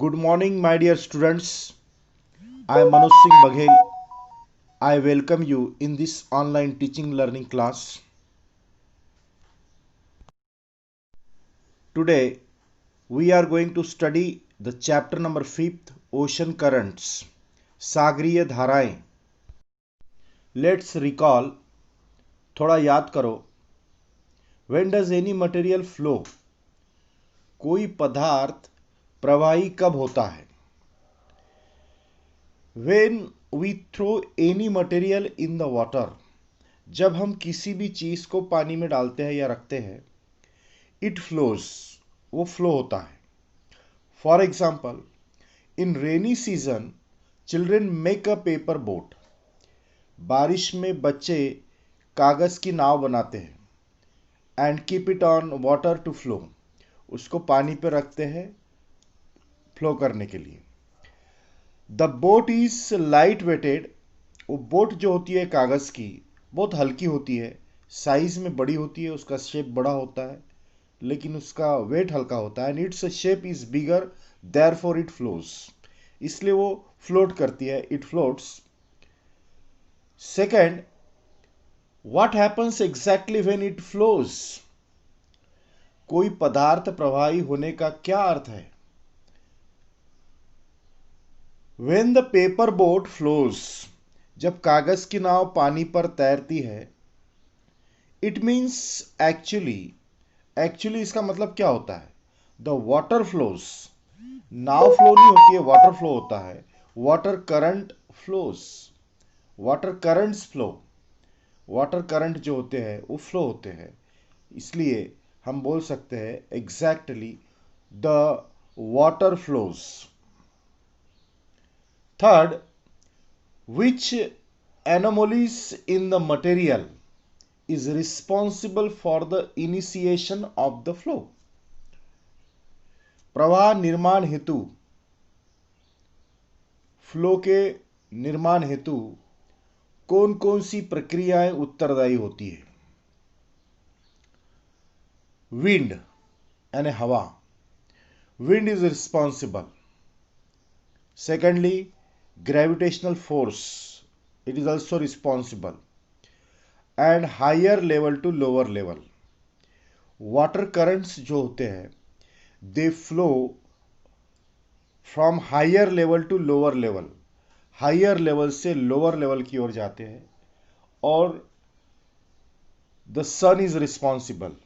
Good morning, my dear students. I am Manoj Singh Baghel. I welcome you in this online teaching learning class. Today, we are going to study the chapter number 5th, Ocean Currents, सागरीय धाराएं. Let's recall, थोड़ा याद करो. When does any material flow? कोई पदार्थ प्रवाही कब होता है? When we throw any material in the water, जब हम किसी भी चीज को पानी में डालते हैं या रखते हैं, it flows, वो फ्लो होता है. For example, in rainy season children make a paper boat. बारिश में बच्चे कागज की नाव बनाते हैं. And keep it on water to flow, उसको पानी पर रखते हैं फ्लो करने के लिए. The boat is light weighted, वो बोट जो होती है कागज की बहुत हल्की होती है, साइज में बड़ी होती है, उसका शेप बड़ा होता है लेकिन उसका वेट हल्का होता है. And its shape is bigger, therefore it flows, इसलिए वो फ्लोट करती है, it floats. Second, what happens exactly when it flows? कोई पदार्थ प्रवाही होने का क्या अर्थ है? When the paper boat flows, जब कागज की नाव पानी पर तैरती है, इट मीन्स एक्चुअली इसका मतलब क्या होता है? The water flows, now flow नहीं होती है, वाटर फ्लो होता है. Water current flows, water currents flow, water current जो होते हैं वो फ्लो होते हैं, इसलिए हम बोल सकते हैं exactly the water flows. Third, which anomalies in the material is responsible for the initiation of the flow? प्रवाह निर्माण हेतु, फ्लो के निर्माण हेतु कौन कौन सी प्रक्रियाएं उत्तरदायी होती है? विंड यानी हवा, wind is responsible. Secondly, gravitational force, it is also responsible. And higher level to lower level, water currents जो होते हैं they flow from higher level to lower level, higher level से lower level की ओर जाते हैं, और the sun is responsible.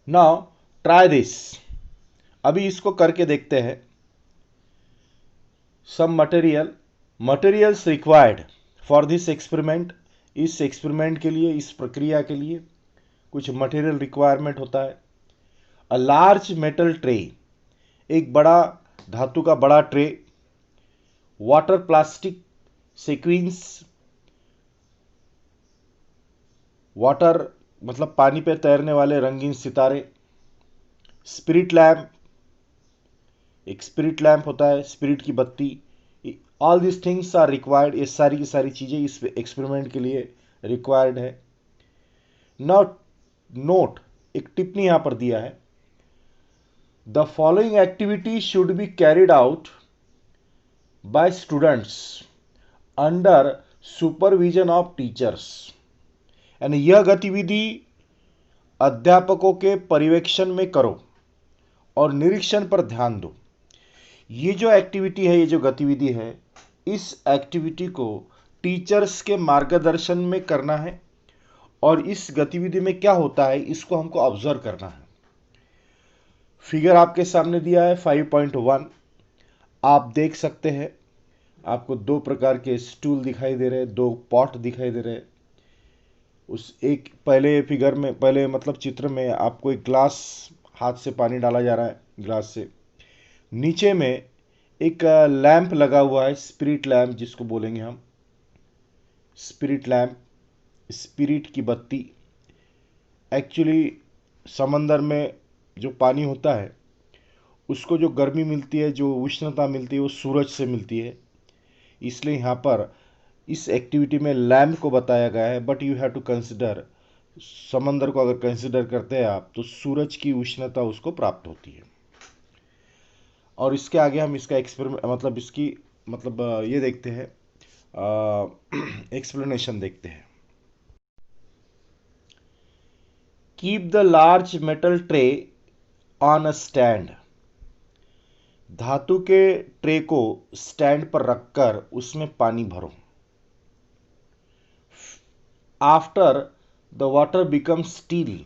Now try this, अभी इसको करके देखते हैं. some materials required for this experiment, इस एक्सपेरिमेंट के लिए, इस प्रक्रिया के लिए कुछ मटेरियल रिक्वायरमेंट होता है. अ लार्ज मेटल ट्रे, एक बड़ा धातु का बड़ा tray. Water plastic sequence, water मतलब पानी पे तैरने वाले रंगीन सितारे. स्पिरिट लैम्प, एक स्पिरिट लैम्प होता है, स्पिरिट की बत्ती. All this things are required, ये सारी की सारी चीज़ें इस एक्सपेरिमेंट के लिए रिक्वायर्ड है. नोट, एक टिप्पणी यहाँ पर दिया है. The following activity should be carried out by students under supervision of teachers. यानी यह गतिविधि अध्यापकों के पर्यवेक्षण में करो और निरीक्षण पर ध्यान दो. ये जो एक्टिविटी है, ये जो गतिविधि है, इस एक्टिविटी को टीचर्स के मार्गदर्शन में करना है और इस गतिविधि में क्या होता है इसको हमको ऑब्जर्व करना है. फिगर आपके सामने दिया है 5.1, आप देख सकते हैं. आपको दो प्रकार के स्टूल दिखाई दे रहे हैं, दो पॉट दिखाई दे रहे हैं. उस एक पहले फिगर में, पहले मतलब चित्र में आपको एक ग्लास, हाथ से पानी डाला जा रहा है ग्लास से. नीचे में एक लैंप लगा हुआ है, स्पिरिट लैंप जिसको बोलेंगे हम, स्पिरिट लैंप, स्पिरिट की बत्ती. एक्चुअली समंदर में जो पानी होता है उसको जो गर्मी मिलती है, जो उष्णता मिलती है, वो सूरज से मिलती है, इसलिए यहाँ पर इस एक्टिविटी में लैंप को बताया गया है. But you have to consider समंदर को अगर कंसिडर करते हैं आप, तो सूरज की उष्णता उसको प्राप्त होती है। और इसके आगे हम इसका एक्सपेरिमेंट मतलब इसकी मतलब ये देखते हैं, एक्सप्लेनेशन देखते हैं। Keep the large metal tray on a stand. धातु के ट्रे को स्टैंड पर रखकर उसमें पानी भरो। After the water becomes still,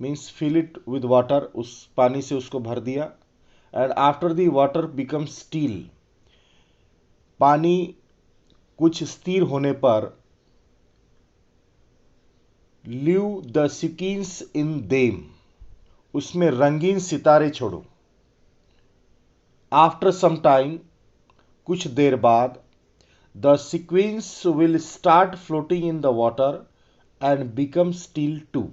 means fill it with water, उस पानी से उसको भर दिया। And after the water becomes still, पानी कुछ स्थिर होने पर leave the sequins in them, उसमें रंगीन सितारे छोड़ो। आफ्टर सम टाइम, कुछ देर बाद, the sequence will start floating in the water and become still too,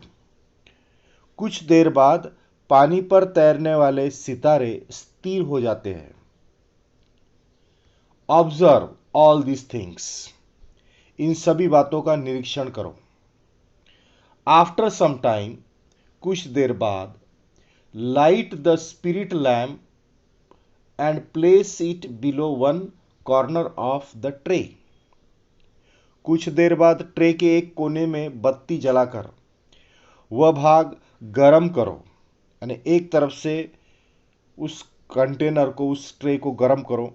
कुछ देर बाद पानी पर तैरने वाले सितारे स्थिर हो जाते हैं। ऑब्जर्व ऑल दिस थिंग्स, इन सभी बातों का निरीक्षण करो। आफ्टर सम टाइम, कुछ देर बाद, light the spirit lamp and place it below one corner of the tray, कुछ देर बाद ट्रे के एक कोने में बत्ती जलाकर वह भाग गरम करो, यानी एक तरफ से उस कंटेनर को, उस ट्रे को गरम करो।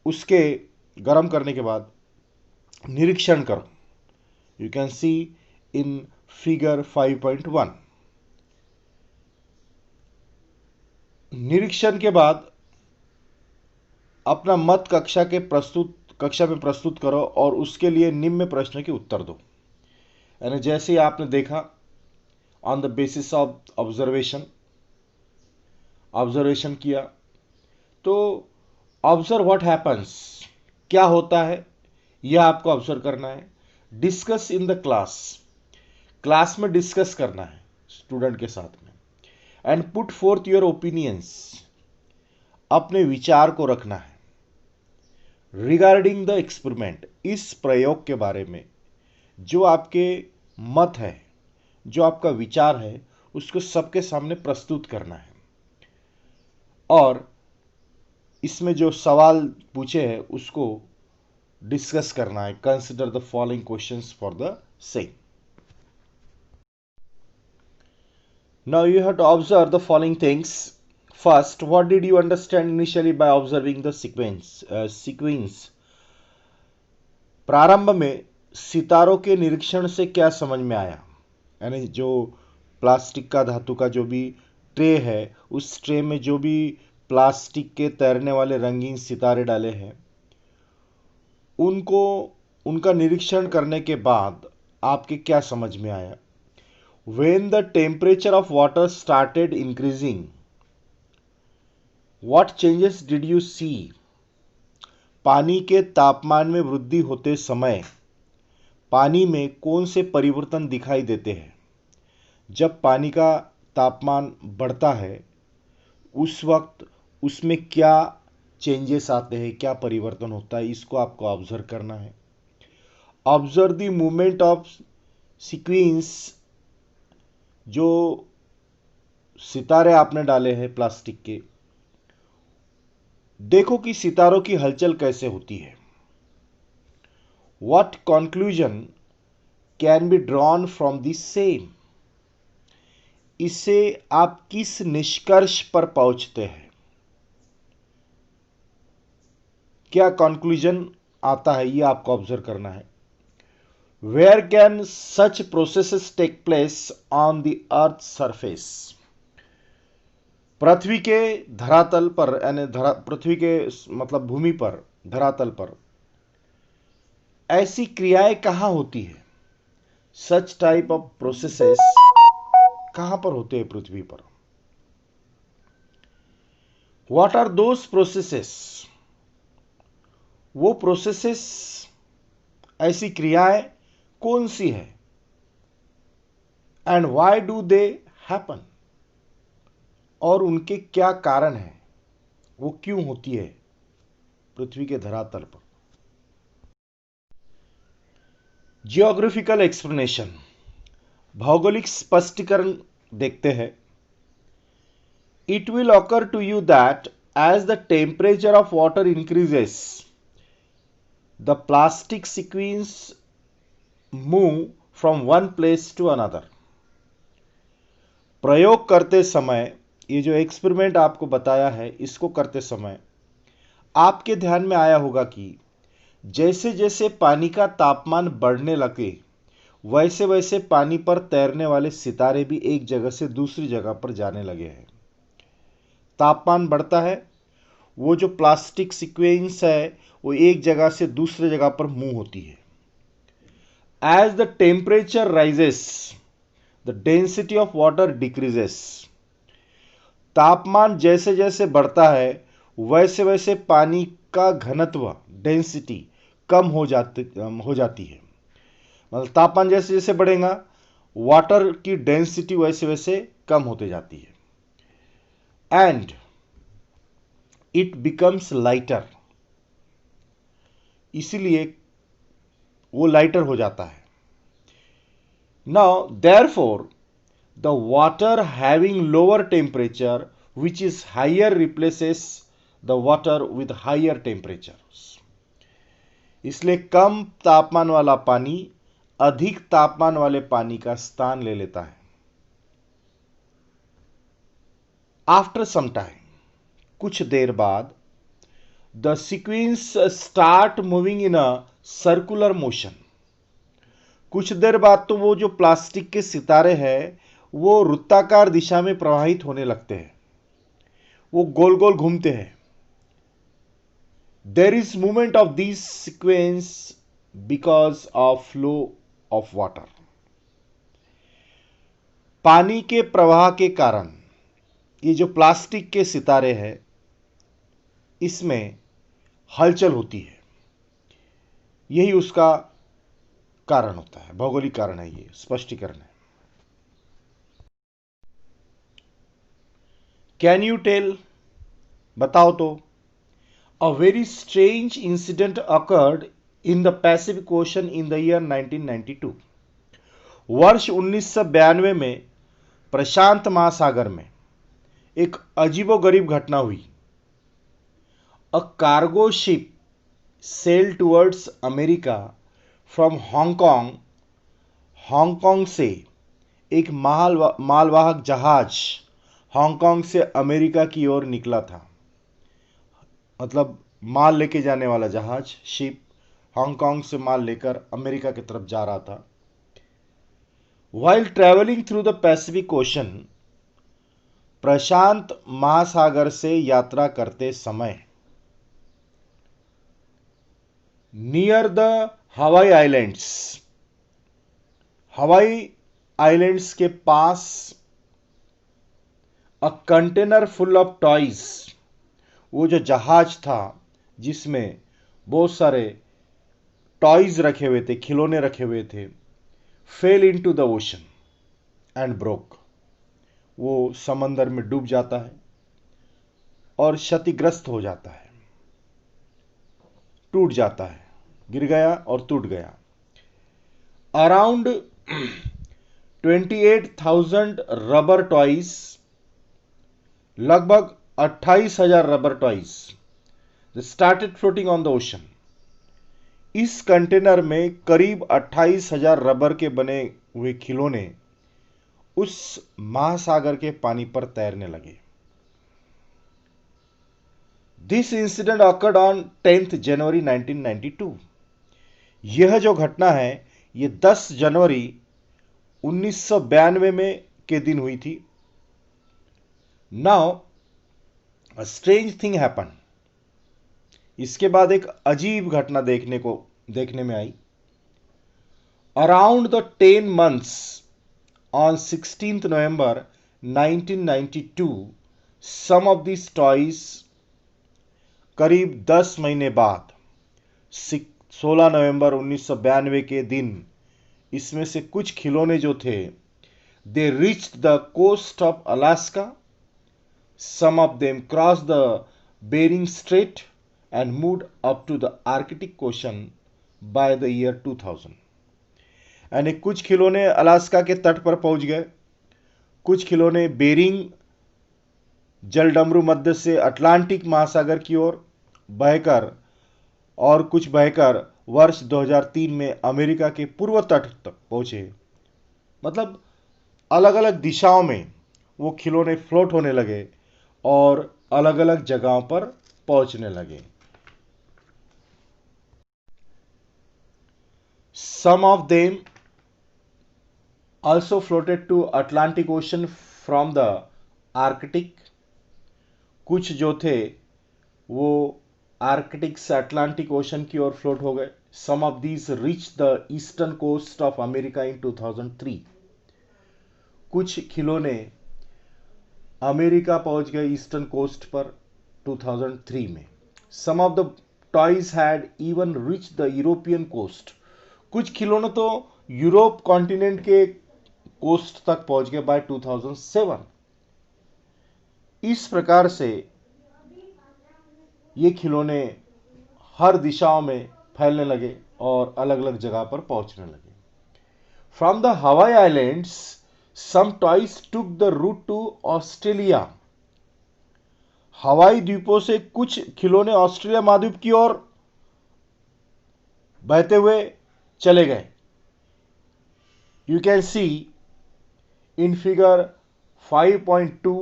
उसके गरम करने के बाद निरीक्षण करो। You can see in figure 5.1। निरीक्षण के बाद अपना मत कक्षा में प्रस्तुत करो और उसके लिए निम्न प्रश्न के उत्तर दो। यानी जैसे ही आपने देखा, on the basis of observation किया, तो ऑब्जर्व व्हाट हैपन्स, क्या होता है यह आपको ऑब्जर्व करना है। Discuss in the class, class में डिस्कस करना है स्टूडेंट के साथ में। And put fourth your opinions, अपने विचार को रखना है। रिगार्डिंग द एक्सपेरिमेंट, इस प्रयोग के बारे में जो आपके मत है, जो आपका विचार है, उसको सबके सामने प्रस्तुत करना है। और इसमें जो सवाल पूछे हैं उसको डिस्कस करना है। Consider the following questions for the same. Now you have to observe the following things. First, what did you understand initially by observing the sequence? प्रारंभ में सितारों के निरीक्षण से क्या समझ में आया? यानी जो प्लास्टिक का, धातु का जो भी ट्रे है, उस ट्रे में जो भी प्लास्टिक के तैरने वाले रंगीन सितारे डाले हैं, उनका निरीक्षण करने के बाद आपके क्या समझ में आया? When the temperature of water started increasing, what changes did you see? पानी के तापमान में वृद्धि होते समय पानी में कौन से परिवर्तन दिखाई देते हैं? जब पानी का तापमान बढ़ता है, उस वक्त उसमें क्या चेंजेस आते हैं, क्या परिवर्तन होता है, इसको आपको ऑब्जर्व करना है। Observe the movement of sequence, जो सितारे आपने डाले हैं प्लास्टिक के, देखो कि सितारों की हलचल कैसे होती है। What conclusion can be drawn from the same? इससे आप किस निष्कर्ष पर पहुंचते हैं? क्या कंक्लूजन आता है, यह आपको ऑब्जर्व करना है। Where can such processes take place on the earth surface? पृथ्वी के धरातल पर, यानी पृथ्वी के मतलब भूमि पर, धरातल पर ऐसी क्रियाएं कहां होती है? सच टाइप ऑफ प्रोसेसेस कहां पर होते हैं पृथ्वी पर? What are those processes? वो प्रोसेसेस, ऐसी क्रियाएं कौन सी है? And why do they happen? और उनके क्या कारण हैं, वो क्यों होती है पृथ्वी के धरातल पर? जियोग्राफिकल एक्सप्लेनेशन, भौगोलिक स्पष्टीकरण देखते हैं। It will occur to you that as the temperature of water increases the plastic sequence move from one place to another. प्रयोग करते समय, ये जो एक्सपेरिमेंट आपको बताया है, इसको करते समय आपके ध्यान में आया होगा कि जैसे जैसे पानी का तापमान बढ़ने लगे वैसे वैसे पानी पर तैरने वाले सितारे भी एक जगह से दूसरी जगह पर जाने लगे हैं। तापमान बढ़ता है, वो जो प्लास्टिक सीक्वेंस है वो एक जगह से दूसरी जगह पर मूव होती है। As the temperature rises the density of water decreases. तापमान जैसे जैसे बढ़ता है वैसे वैसे पानी का घनत्व, डेंसिटी, कम हो जाती है। मतलब तापमान जैसे जैसे बढ़ेगा वाटर की डेंसिटी वैसे वैसे कम होते जाती है। एंड इट बिकम्स लाइटर, इसीलिए वो लाइटर हो जाता है। Now therefore the water having lower temperature which is higher replaces the water with higher temperature. इसलिए कम तापमान वाला पानी अधिक तापमान वाले पानी का स्थान ले लेता है। आफ्टर सम टाइम, कुछ देर बाद, the sequence start moving in a circular motion. कुछ देर बाद तो वो जो प्लास्टिक के सितारे हैं वो वृत्ताकार दिशा में प्रवाहित होने लगते हैं, वो गोल गोल घूमते हैं। There is movement of this sequence because of flow of water. पानी के प्रवाह के कारण ये जो प्लास्टिक के सितारे हैं इसमें हलचल होती है, यही उसका कारण होता है, भौगोलिक कारण है, ये स्पष्टीकरण है। कैन यू टेल, बताओ तो। A very strange incident occurred in the Pacific ocean in the year 1992। वर्ष 1992 में प्रशांत महासागर में एक अजीबोगरीब घटना हुई। A cargo ship sail towards America from Hong Kong. Hong Kong से एक मालवाहक जहाज हांगकांग से अमेरिका की ओर निकला था। मतलब माल लेके जाने वाला जहाज, शिप, हांगकांग से माल लेकर अमेरिका की तरफ जा रहा था। While travelling through the Pacific Ocean, प्रशांत महासागर से यात्रा करते समय, near the Hawaii islands, Hawaii islands के पास, a container full of toys, वो जो जहाज था जिसमें बहुत सारे टॉयज रखे हुए थे, खिलौने रखे हुए थे, fail into the ocean and broke. वो समंदर में डूब जाता है और क्षतिग्रस्त हो जाता है, टूट जाता है, गिर गया और टूट गया। अराउंड 28,000 रबर टॉयज, लगभग 28,000 rubber toys started floating on the ocean. इस कंटेनर में करीब 28,000 रबर के बने हुए खिलौने उस महासागर के पानी पर तैरने लगे। This incident awkward on 10th जनवरी 1992। यह जो घटना है ये 10 जनवरी 1992 में के दिन हुई थी। Now a strange thing happen. इसके बाद एक अजीब घटना देखने में आई। Around the 10 months on 16th November 1992, some of these toys, करीब 10 महीने बाद 16 नवंबर 1992 के दिन इसमें से कुछ खिलौने जो थे, they reached the coast of Alaska, some of them cross the Bering Strait and moved up to the Arctic Ocean by the year 2000. यानी कुछ खिलौने अलास्का के तट पर पहुंच गए, कुछ खिलौने बेरिंग जलडमरू मध्य से अटलांटिक महासागर की ओर बहकर और कुछ बहकर वर्ष 2003 में अमेरिका के पूर्व तट तक पहुंचे। मतलब अलग अलग दिशाओं में वो खिलौने फ्लोट होने लगे और अलग अलग जगहों पर पहुंचने लगे। Some of them also floated to Atlantic Ocean from the Arctic। कुछ जो थे वो आर्कटिक से अटलांटिक ओशन की ओर फ्लोट हो गए। Some of these reach the eastern coast of America in 2003। कुछ खिलौने अमेरिका पहुंच गए ईस्टर्न कोस्ट पर 2003 में। Some of the toys had even reach the European coast. कुछ खिलौने तो यूरोप कॉन्टिनेंट के कोस्ट तक पहुंच गए बाय 2007। इस प्रकार से ये खिलौने हर दिशाओं में फैलने लगे और अलग अलग जगह पर पहुंचने लगे। From the Hawaii islands some toys took the route to Australia. Hawaii द्वीपों से कुछ खिलौने ऑस्ट्रेलिया महाद्वीप की ओर बहते हुए चले गए। You can see in figure 5.2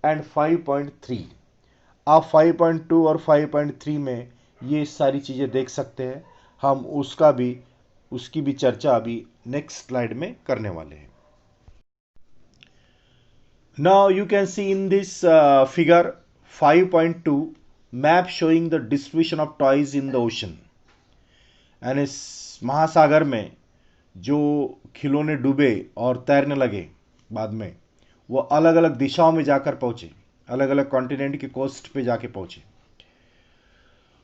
and 5.3। आप 5.2 और 5.3 में ये सारी चीज़ें देख सकते हैं। हम उसकी भी चर्चा अभी नेक्स्ट स्लाइड में करने वाले हैं। Now you can see in this figure 5.2 map showing the distribution of toys in the ocean. यानी महासागर में जो खिलौने डूबे और तैरने लगे बाद में, वो अलग अलग दिशाओं में जाकर पहुंचे, अलग अलग कॉन्टिनेंट के कोस्ट पे जाके पहुंचे।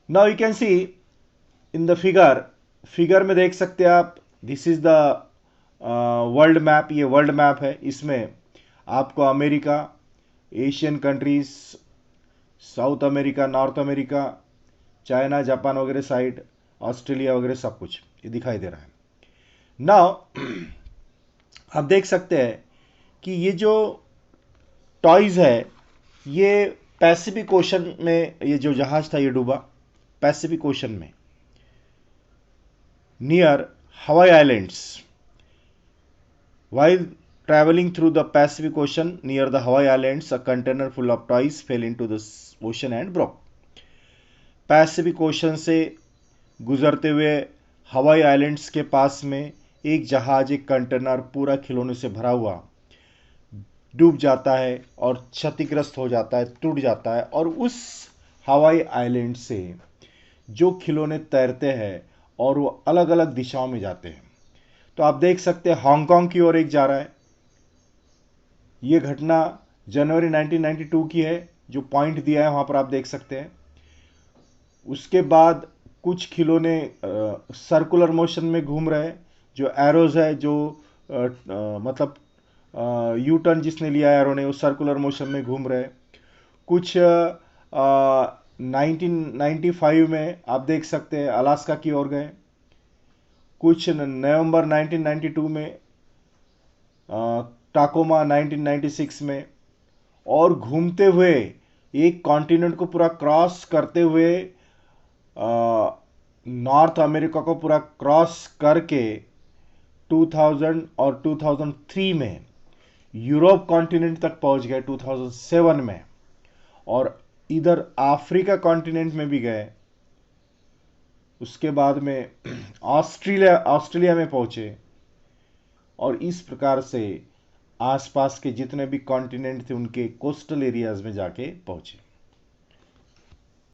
Now you can see in the figure में देख सकते हैं आप, this is the world map. ये वर्ल्ड मैप है। इसमें आपको America, Asian countries, south America, north America, China, Japan वगैरह साइड, ऑस्ट्रेलिया वगैरह सब कुछ ये दिखाई दे रहा है। नाउ आप देख सकते हैं कि ये जो टॉयज है ये पैसिफिक ओशन में, ये जो जहाज था ये डूबा पैसिफिक ओशन में नियर हवाई islands. While traveling through the Pacific Ocean near the Hawaii Islands, a container full of toys fell into the ocean and broke। Pacific ocean से गुजरते हुए हवाई आइलैंड्स के पास में एक जहाज, एक कंटेनर पूरा खिलौने से भरा हुआ डूब जाता है और क्षतिग्रस्त हो जाता है, टूट जाता है। और उस हवाई आइलैंड से जो खिलौने तैरते हैं और वो अलग अलग दिशाओं में जाते हैं। तो आप देख सकते हैं हांगकांग की ओर एक जा रहा है। ये घटना जनवरी 1992 की है, जो पॉइंट दिया है वहां पर आप देख सकते हैं। उसके बाद कुछ खिलौने सर्कुलर मोशन में घूम रहे हैं, जो एरोज है, जो मतलब यू टर्न जिसने लिया एरो ने, वो सर्कुलर मोशन में घूम रहे हैं। कुछ 1995 में आप देख सकते हैं अलास्का की ओर गए। कुछ नवंबर 1992 में, टाकोमा 1996 में, और घूमते हुए एक कॉन्टिनेंट को पूरा क्रॉस करते हुए नॉर्थ अमेरिका को पूरा क्रॉस करके 2000 और 2003 में यूरोप कॉन्टिनेंट तक पहुंच गए 2007 में, और इधर अफ्रीका कॉन्टिनेंट में भी गए। उसके बाद में ऑस्ट्रेलिया में पहुंचे, और इस प्रकार से आसपास के जितने भी कॉन्टिनेंट थे उनके कोस्टल एरियाज में जाके पहुंचे।